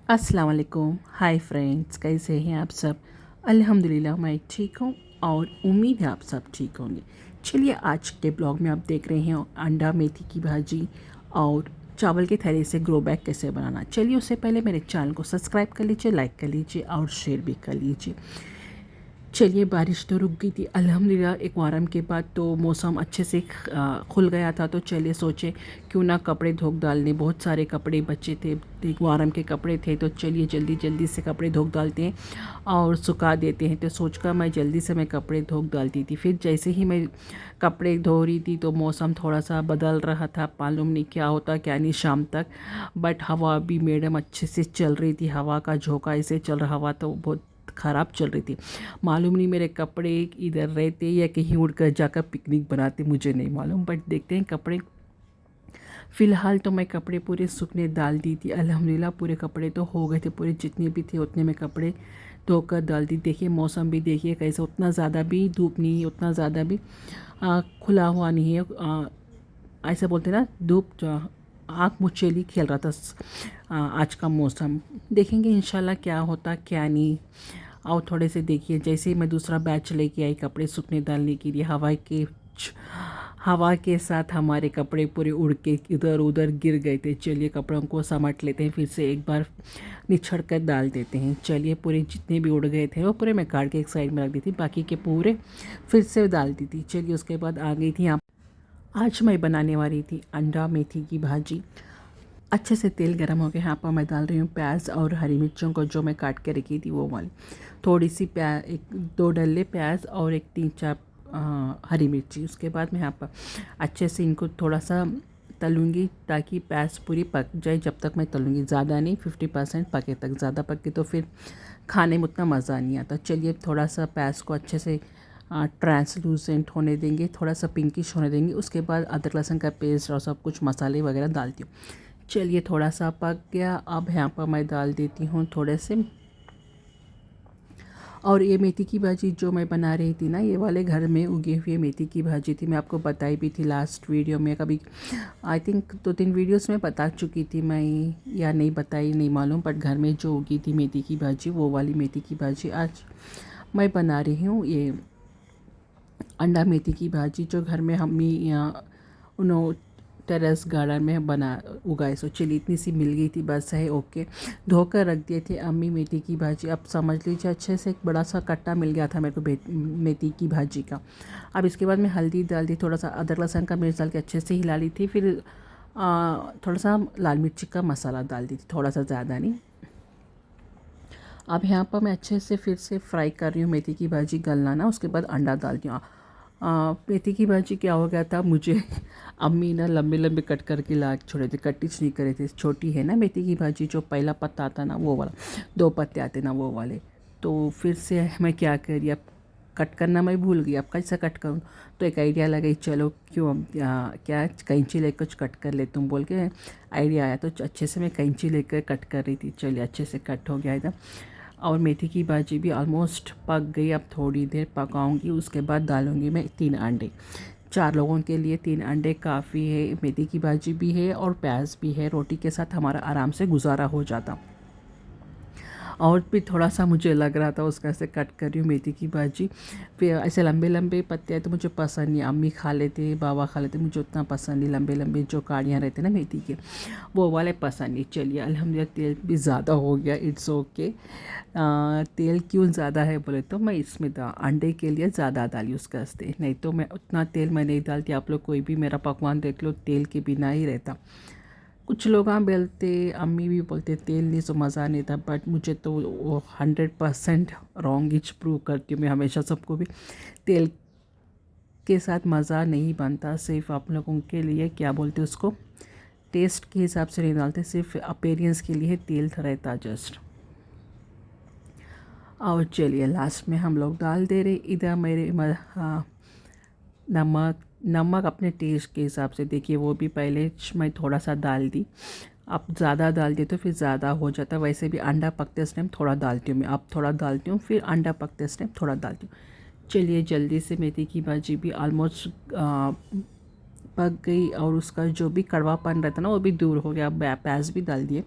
अस्सलाम वालेकुम। Hi friends, कैसे हैं आप सब? अल्हम्दुलिल्लाह मैं ठीक हूँ और उम्मीद है आप सब ठीक होंगे। चलिए आज के ब्लॉग में आप देख रहे हैं अंडा मेथी की भाजी और चावल के थैले से ग्रो बैग कैसे बनाना। चलिए उससे पहले मेरे चैनल को सब्सक्राइब कर लीजिए, लाइक कर लीजिए और शेयर भी कर लीजिए। चलिए बारिश तो रुक गई थी अल्हम्दुलिल्लाह, एक वारम के बाद तो मौसम अच्छे से खुल गया था। तो चलिए सोचे क्यों ना कपड़े धोक डालने, बहुत सारे कपड़े बचे थे, एक वारम के कपड़े थे। तो चलिए जल्दी जल्दी से कपड़े धोक डालते हैं और सुखा देते हैं। तो सोचकर मैं जल्दी से मैं कपड़े धोक डालती थी। फिर जैसे ही मैं कपड़े धो रही थी तो मौसम थोड़ा सा बदल रहा था, मालूम नहीं क्या होता क्या नहीं शाम तक। बट हवा भी मैडम अच्छे से चल रही थी, हवा का झोंका ऐसे चल रहा, हवा तो बहुत ख़राब चल रही थी। मालूम नहीं मेरे कपड़े इधर रहते या कहीं उड़कर जाकर पिकनिक बनाते, मुझे नहीं मालूम। बट देखते हैं कपड़े। फ़िलहाल तो मैं कपड़े पूरे सूखने डाल दी थी अल्हम्दुलिल्लाह, पूरे कपड़े तो हो गए थे, पूरे जितने भी थे उतने में कपड़े धोकर डाल दी। देखिए मौसम भी देखिए कैसे, उतना ज़्यादा भी धूप नहीं है, उतना ज़्यादा भी खुला हुआ नहीं है। ऐसा बोलते हैं ना, धूप आँख मुचेली खेल रहा था। आज का मौसम देखेंगे इंशाल्लाह क्या होता क्या नहीं। और थोड़े से देखिए जैसे ही मैं दूसरा बैच लेके आई कपड़े सूखने डालने के लिए, हवा के साथ हमारे कपड़े पूरे उड़ के इधर उधर गिर गए थे। चलिए कपड़ों को समेट लेते हैं, फिर से एक बार निछड़ कर डाल देते हैं। चलिए पूरे जितने भी उड़ गए थे वो पूरे मैं काट के एक साइड में रख दी थी, बाकी के पूरे फिर से डाल दी थी। चलिए उसके बाद आ गई थी यहाँ। आज मैं बनाने वाली थी अंडा मेथी की भाजी। अच्छे से तेल गर्म हो गया, यहाँ पर मैं डाल रही हूँ प्याज और हरी मिर्चों को जो मैं काट के रखी थी वो वाली। थोड़ी सी प्याज, एक दो डल्ले प्याज और एक तीन चार हरी मिर्ची। उसके बाद मैं यहाँ पर अच्छे से इनको थोड़ा सा तलूँगी ताकि प्याज पूरी पक जाए। जब तक मैं तलूँगी, ज़्यादा नहीं, 50% पके तक। ज़्यादा पके तो फिर खाने में उतना मज़ा नहीं आता। चलिए थोड़ा सा प्याज को अच्छे से ट्रांसलूसेंट होने देंगे, थोड़ा सा पिंकिश होने देंगे। उसके बाद अदरक लहसुन का पेस्ट और सब कुछ मसाले वगैरह डालती हूँ। चलिए थोड़ा सा पक गया, अब यहाँ पर मैं डाल देती हूँ थोड़े से। और ये मेथी की भाजी जो मैं बना रही थी ना, ये वाले घर में उगी हुई मेथी की भाजी थी। मैं आपको बताई भी थी लास्ट वीडियो में, कभी आई थिंक 2-3 वीडियोस में बता चुकी थी मैं, या नहीं बताई नहीं मालूम। बट घर में जो उगी थी मेथी की भाजी, वो वाली मेथी की भाजी आज मैं बना रही हूँ। ये अंडा मेथी की भाजी जो घर में मम्मी यहाँ उन्होंने टेरेस गार्डन में बना उगाए। सो चलिए इतनी सी मिल गई थी, बस है ओके। धोकर रख दिए थे अम्मी मेथी की भाजी। अब समझ लीजिए अच्छे से एक बड़ा सा कट्टा मिल गया था मेरे को मेथी की भाजी का। अब इसके बाद मैं हल्दी डाल दी, थोड़ा सा अदरक लहसुन का मिर्च डाल के अच्छे से हिला ली थी। फिर थोड़ा सा लाल मिर्ची का मसाला डाल दी थी, थोड़ा सा ज़्यादा नहीं। अब यहाँ पर मैं अच्छे से फिर से फ्राई कर रही हूँ मेथी की भाजी, गलना ना। उसके बाद अंडा डालती हूँ। मेथी की भाजी क्या हो गया था मुझे अम्मी ना लंबे लंबे कट करके ला के छोड़े थे, कटिच नहीं करे थे। छोटी है ना मेथी की भाजी, जो पहला पत्ता आता ना वो वाला, 2 पत्ते आते ना वो वाले। तो फिर से मैं क्या करी, अब कट करना मैं भूल गई, अब कैसे कट करूँ। तो एक आइडिया लगाई, चलो क्यों हम क्या कैंची लेकर कुछ कट कर ले तुम बोल के आइडिया आया। तो अच्छे से मैं कैंची लेकर कट कर रही थी। चलिए अच्छे से कट हो गया एकदम। और मेथी की भाजी भी ऑलमोस्ट पक गई, अब थोड़ी देर पकाऊंगी। उसके बाद डालूंगी मैं 3 अंडे। 4 लोगों के लिए 3 अंडे काफ़ी है। मेथी की भाजी भी है और प्याज भी है, रोटी के साथ हमारा आराम से गुजारा हो जाता। और भी थोड़ा सा मुझे लग रहा था उसका, ऐसे कट कर रही हूँ मेथी की भाजी। फिर ऐसे लंबे लंबे पत्ते आए तो मुझे पसंद नहीं, अम्मी खा लेते, बाबा खा लेते, मुझे उतना पसंद नहीं। लंबे लंबे जो काड़ियाँ रहते ना मेथी के, वो वाले पसंद नहीं। चलिए अल्हम्दुलिल्लाह तेल भी ज़्यादा हो गया, इट्स ओके। तेल क्यों ज़्यादा है बोले तो मैं इसमें अंडे के लिए ज़्यादा डाली उसका हंसते, नहीं तो मैं उतना तेल मैं नहीं डालती। आप लोग कोई भी मेरा पकवान देख लो, तेल के बिना ही रहता। कुछ लोग हाँ बोलते, अम्मी भी बोलते तेल नहीं तो मज़ा नहीं था। बट मुझे तो वो 100% रॉन्ग इच प्रूव करती हूँ मैं हमेशा सबको भी। तेल के साथ मज़ा नहीं बनता, सिर्फ आप लोगों के लिए क्या बोलते उसको, टेस्ट के हिसाब से नहीं डालते, सिर्फ अपीयरेंस के लिए तेल रहता जस्ट। और चलिए लास्ट में हम लोग डाल दे रहे इधर मेरे नमक। नमक अपने टेस्ट के हिसाब से देखिए, वो भी पहले मैं थोड़ा सा डाल दी। अब ज़्यादा डाल दिए तो फिर ज़्यादा हो जाता है। वैसे भी अंडा पकते उस टाइम थोड़ा डालती हूँ मैं, अब थोड़ा डालती हूँ, फिर अंडा पकते उस टाइम थोड़ा डालती हूँ। चलिए जल्दी से मेथी की भाजी भी ऑलमोस्ट पक गई और उसका जो भी कड़वापन रहता ना वो भी दूर हो गया। अब प्याज भी डाल दिए।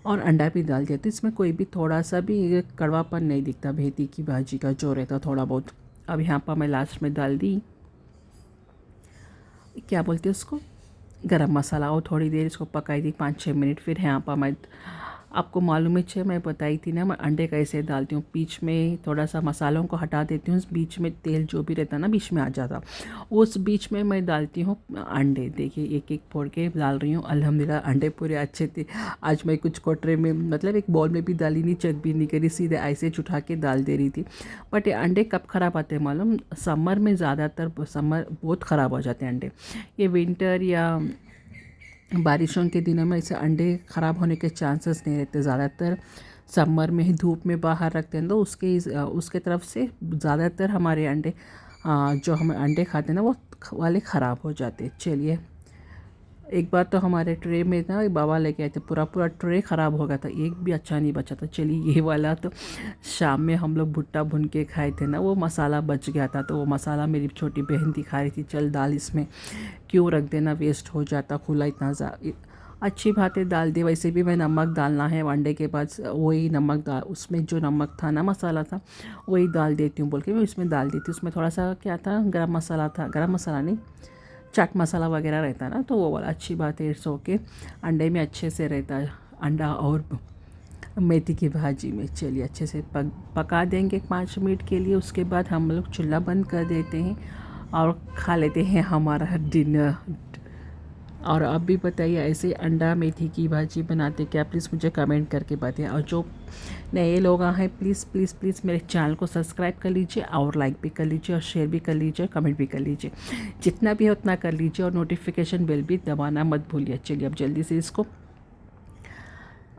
और अंडा भी डाल दिया, तो इसमें कोई भी थोड़ा सा भी कड़वापन नहीं दिखता मेथी की भाजी का जो रहता थोड़ा बहुत। अब यहाँ पर मैं लास्ट में डाल दी, क्या बोलते हैं उसको, गरम मसाला, और थोड़ी देर इसको पकाई थी 5-6 मिनट। फिर यहाँ पर मैं, आपको मालूम है मैं बताई थी ना मैं अंडे कैसे डालती हूँ, बीच में थोड़ा सा मसालों को हटा देती हूँ, बीच में तेल जो भी रहता ना बीच में आ जाता, उस बीच में मैं डालती हूँ अंडे। देखिए एक एक फोड़ के डाल रही हूँ। अल्हम्दुलिल्लाह अंडे पूरे अच्छे थे। आज मैं कुछ कोटरे में मतलब एक बॉल में भी डाली नहीं, चेक भी नहीं करी, सीधे ऐसे उठा के डाल दे रही थी। बट ये अंडे कब ख़राब आते हैं मालूम, समर में ज़्यादातर, समर बहुत ख़राब हो जाते हैं अंडे। ये विंटर या बारिशों के दिनों में ऐसे अंडे ख़राब होने के चांसेस नहीं रहते। ज़्यादातर समर में ही धूप में बाहर रखते हैं तो उसके तरफ से ज़्यादातर हमारे अंडे, जो हम अंडे खाते हैं ना वो वाले ख़राब हो जाते हैं। चलिए, एक बार तो हमारे ट्रे में ना एक बाबा लेके आए थे, पूरा पूरा ट्रे ख़राब हो गया था, एक भी अच्छा नहीं बचा था। चलिए ये वाला तो शाम में हम लोग भुट्टा भुन के खाए थे ना, वो मसाला बच गया था, तो वो मसाला मेरी छोटी बहन दिखा रही थी, चल दाल इसमें, क्यों रख देना, वेस्ट हो जाता खुला इतना अच्छी बात है डाल दी। वैसे भी मैं नमक डालना है अंडे के बाद, वही नमक डाल, उसमें जो नमक था ना मसाला था वही डाल देती हूँ बोल के मैं इसमें डाल दी थी। उसमें थोड़ा सा क्या था, गरम मसाला था, गरम मसाला नहीं, चाट मसाला वगैरह रहता है ना, तो वो वाला अच्छी बात है। इट्स ओके, अंडे में अच्छे से रहता है अंडा और मेथी की भाजी में। चलिए अच्छे से पका देंगे 5 मिनट के लिए, उसके बाद हम लोग चूल्हा बंद कर देते हैं और खा लेते हैं हमारा डिनर। और आप भी बताइए ऐसे अंडा मेथी की भाजी बनाते क्या, प्लीज़ मुझे कमेंट करके बताइए। और जो नए लोग हैं प्लीज़ प्लीज़ प्लीज़ मेरे चैनल को सब्सक्राइब कर लीजिए और लाइक भी कर लीजिए और शेयर भी कर लीजिए, कमेंट भी कर लीजिए, जितना भी है उतना कर लीजिए, और नोटिफिकेशन बेल भी दबाना मत भूलिए। चलिए अब जल्दी से इसको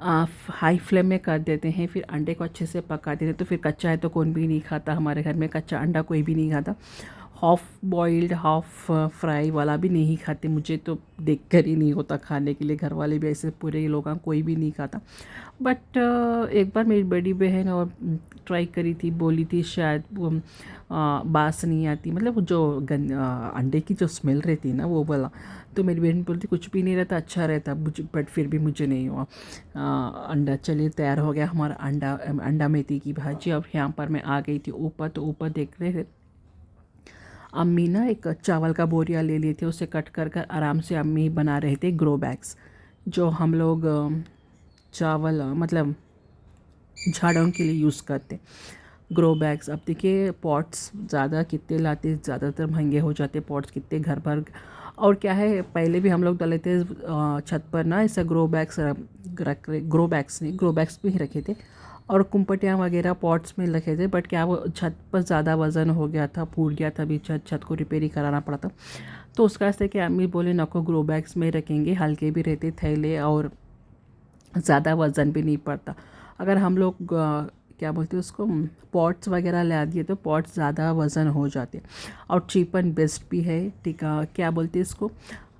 हाई फ्लेम में कर देते हैं, फिर अंडे को अच्छे से पका देते हैं। तो फिर कच्चा है तो कोई भी नहीं खाता, हमारे घर में कच्चा अंडा कोई भी नहीं खाता, हाफ़ बॉइल्ड हाफ़ फ्राई वाला भी नहीं खाते। मुझे तो देख कर ही नहीं होता खाने के लिए, घर वाले भी ऐसे पूरे लोग कोई भी नहीं खाता। बट एक बार मेरी बड़ी बहन और ट्राई करी थी, बोली थी शायद वो बास नहीं आती, मतलब जो अंडे की जो स्मेल रहती है ना वो वाला, तो मेरी बहन बोलती कुछ भी नहीं रहता, अच्छा रहता मुझे, बट फिर भी मुझे नहीं हुआ। अंडा, चलिए तैयार हो गया हमारा अंडा मेथी की भाजी। अब यहाँ पर मैं आ गई थी ऊपर, तो ऊपर देख रहे थे अम्मी ना एक चावल का बोरिया ले लिए थे, उसे कट कर कर आराम से अम्मी बना रहे थे ग्रो बैग्स, जो हम लोग चावल मतलब झाड़ों के लिए यूज़ करते ग्रो बैग्स। अब देखिए पॉट्स ज़्यादा कितने लाते, ज़्यादातर महंगे हो जाते पॉट्स कितने घर भर। और क्या है, पहले भी हम लोग डाले थे छत पर ना ऐसा ग्रो बैग्स ग्रो बैग्स भी रखे थे, और कुम्पटियाँ वगैरह पॉट्स में रखे थे। बट क्या वो छत पर ज़्यादा वज़न हो गया था, फूट गया था भी, छत को रिपेयरिंग कराना पड़ा था, तो उसका से कि अम्मी बोले नको ग्रो बैग्स में रखेंगे, हल्के भी रहते थैले और ज़्यादा वज़न भी नहीं पड़ता। अगर हम लोग क्या बोलते हैं उसको, पॉट्स वगैरह ला दिए तो पॉट्स ज़्यादा वज़न हो जाते, और चीप एंड बेस्ट भी है। टिका क्या बोलते हैं इसको,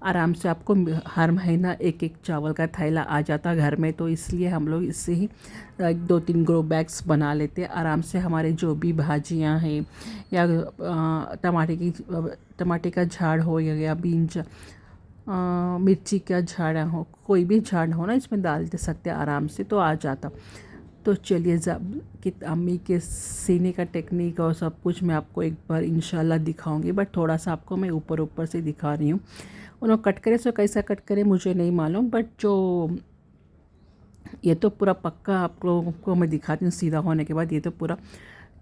आराम से आपको हर महीना एक एक चावल का थैला आ जाता घर में, तो इसलिए हम लोग इससे ही 2-3 ग्रो बैग्स बना लेते हैं। आराम से हमारे जो भी भाजियां हैं या टमाटे का झाड़ हो या बीन्स, मिर्ची का झाड़ हो, कोई भी झाड़ हो ना इसमें डाल दे सकते हैं आराम से, तो आ जाता। तो चलिए जब कि अम्मी के सीने का टेक्निक और सब कुछ मैं आपको एक बार इंशाल्लाह दिखाऊंगी, बट थोड़ा सा आपको मैं ऊपर ऊपर से दिखा रही हूँ। उन्होंने कट करे सो कैसा कट करे मुझे नहीं मालूम, बट जो ये तो पूरा पक्का आप लोगों को मैं दिखाती हूँ सीधा होने के बाद। ये तो पूरा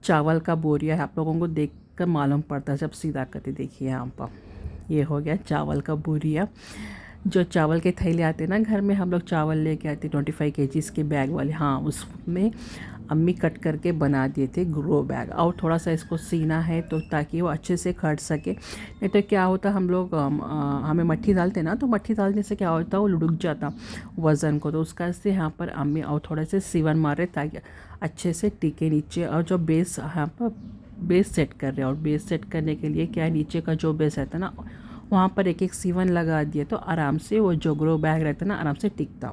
चावल का बोरिया है, आप लोगों को देख कर मालूम पड़ता है जब सीधा करते। देखिए यहाँ पर ये हो गया चावल का बोरिया। जो चावल के थैले आते हैं ना घर में, हम लोग चावल लेके आते 25 kg के बैग वाले, हाँ उसमें अम्मी कट करके बना दिए थे ग्रो बैग। और थोड़ा सा इसको सीना है तो ताकि वो अच्छे से कट सके, नहीं तो क्या होता हम लोग हमें मट्ठी डालते ना, तो मट्ठी डालने से क्या होता वो लुढ़क जाता वज़न को, तो उसका से यहाँ पर अम्मी और थोड़े से सीवन मारे ताकि अच्छे से टिके नीचे। और जो बेस यहाँ पर बेस सेट कर रहे हैं, और बेस सेट करने के लिए क्या है, नीचे का जो बेस रहता है ना वहाँ पर एक एक सीवन लगा दिए, तो आराम से वो जो ग्रो बैग रहता है ना आराम से टिकता।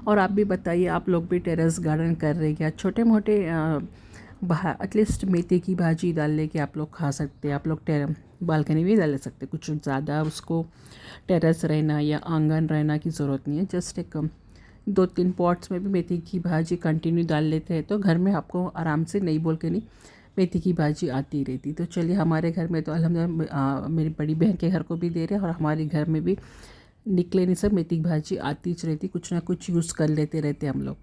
और आप भी बताइए, आप लोग भी टेरेस गार्डन कर रहे हैं क्या, छोटे मोटे एटलीस्ट मेथी की भाजी डाल ले के आप लोग खा सकते हैं। आप लोग बालकनी भी डाल सकते, कुछ ज़्यादा उसको टेरेस रहना या आंगन रहना की ज़रूरत नहीं है, जस्ट एक 2-3 पॉट्स में भी मेथी की भाजी कंटिन्यू डाल लेते हैं तो घर में आपको आराम से नहीं बोल के नहीं मेथी की भाजी आती रहती। तो चलिए हमारे घर में तो अल्हम्दुलिल्लाह मेरी बड़ी बहन के घर को भी दे रहे हैं और हमारे घर में भी निकले नहीं सब मेथी की भाजी आती रहती, कुछ ना कुछ यूज़ कर लेते रहते हम लोग।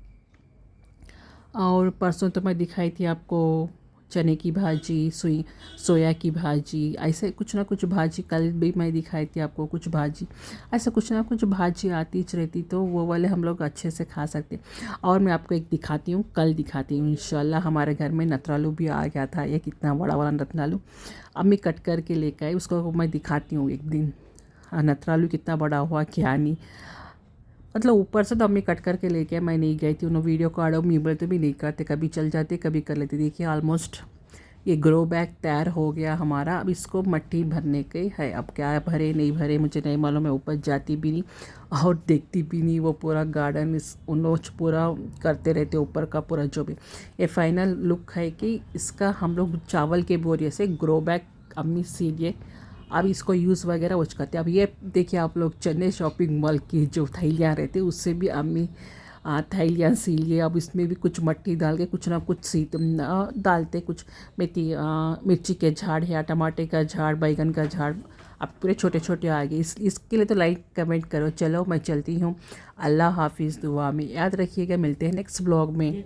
और परसों तो मैं दिखाई थी आपको चने की भाजी, सोया की भाजी, ऐसे कुछ ना कुछ भाजी कल भी मैं दिखाई थी आपको कुछ भाजी, ऐसा कुछ ना कुछ भाजी आती रहती तो वो वाले हम लोग अच्छे से खा सकते। और मैं आपको एक दिखाती हूँ, कल दिखाती हूँ इंशाल्लाह। हमारे घर में नतरालू भी आ गया था, ये कितना बड़ा वाला नतरालू अम्मी कट करके लेकर आई, उसको मैं दिखाती हूँ एक दिन। नतरालू कितना बड़ा हुआ क्या नहीं, मतलब ऊपर से तो अम्मी कट करके लेके मैं नहीं गई थी, उन्होंने वीडियो कॉल और मोबाइल तो भी नहीं करते, कभी चल जाते कभी कर लेते। देखिए ऑलमोस्ट ये ग्रो बैग तैयार हो गया हमारा। अब इसको मट्टी भरने के है, अब क्या भरे नहीं भरे मुझे नहीं मालूम, मैं ऊपर जाती भी नहीं और देखती भी नहीं। वो पूरा गार्डन इस उन लोग पूरा करते रहते ऊपर का पूरा जो भी। ये फाइनल लुक है कि इसका हम लोग चावल के बोरिए से ग्रो बैग अम्मी सीलिए अब इसको यूज़ वगैरह वो करते हैं। अब ये देखिए आप लोग चेन्नई शॉपिंग मॉल की जो थैलियाँ रहती है उससे भी अम्मी थैलियाँ सी लिए। अब इसमें भी कुछ मट्टी डाल के कुछ ना कुछ डालते, कुछ मिर्ची के झाड़ या टमाटे का झाड़, बैगन का झाड़, अब पूरे छोटे छोटे आ गए। इसके लिए तो लाइक कमेंट करो। चलो मैं चलती हूँ, अल्लाह हाफिज़, दुआ में याद रखिएगा, मिलते हैं नेक्स्ट ब्लॉग में।